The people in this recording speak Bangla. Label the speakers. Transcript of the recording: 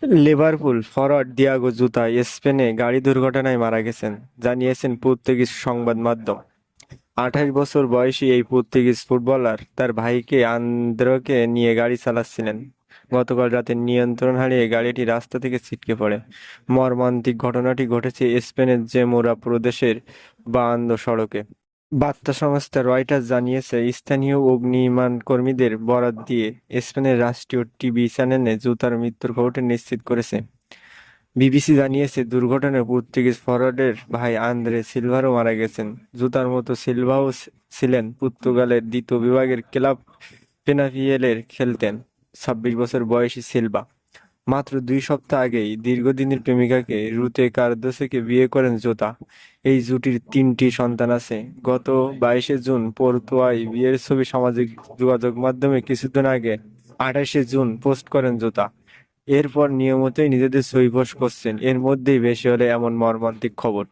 Speaker 1: লিভারপুল ফরোয়ার্ড দিয়াগো জুতা স্পেনে গাড়ি দুর্ঘটনায় মারা গেছেন, জানিয়েছেন পর্তুগিজ সংবাদ মাধ্যম। 28 বছর বয়সী এই পর্তুগিজ ফুটবলার তার ভাইকে আন্দ্রেকে নিয়ে গাড়ি চালাচ্ছিলেন। গতকাল রাতে নিয়ন্ত্রণ হারিয়ে গাড়িটি রাস্তা থেকে ছিটকে পড়ে। মর্মান্তিক ঘটনাটি ঘটেছে স্পেনের জেমুরা প্রদেশের বান্দো সড়কে। বার্তা সংস্থা রয়টার্স জানিয়েছে, স্থানীয় অগ্নিনির্মাণ কর্মীদের বরাত দিয়ে স্পেনের রাষ্ট্রীয় টিভি চ্যানেলে জুতার মৃত্যুর খবরটি নিশ্চিত করেছে। বিবিসি জানিয়েছে, দুর্ঘটনায় পর্তুগিজ ফরোয়ার্ডের ভাই আন্দ্রে সিলভারও মারা গেছেন। জুতার মতো সিলভাও ছিলেন পর্তুগালের দ্বিতীয় বিভাগের ক্লাব পেনাফিয়েলের খেলতেন। 26 বছর বয়সী সিলভা মাত্র 2 সপ্তাহ আগেই দীর্ঘদিনের প্রেমিকাকে রুতে কার্দোসোকে বিয়ে করেন জোতা। এই জুটির 3টি সন্তান আছে। গত 22শে জুন পর্তুয়ায় বিয়ের ছবি সামাজিক যোগাযোগ মাধ্যমে কিছুদিন আগে 28শে জুন পোস্ট করেন জোতা। এরপর নিয়মিতই নিজেদের ছবি পোস্ট করছেন। এর মধ্যেই বেশি হলে এমন মর্মান্তিক খবর।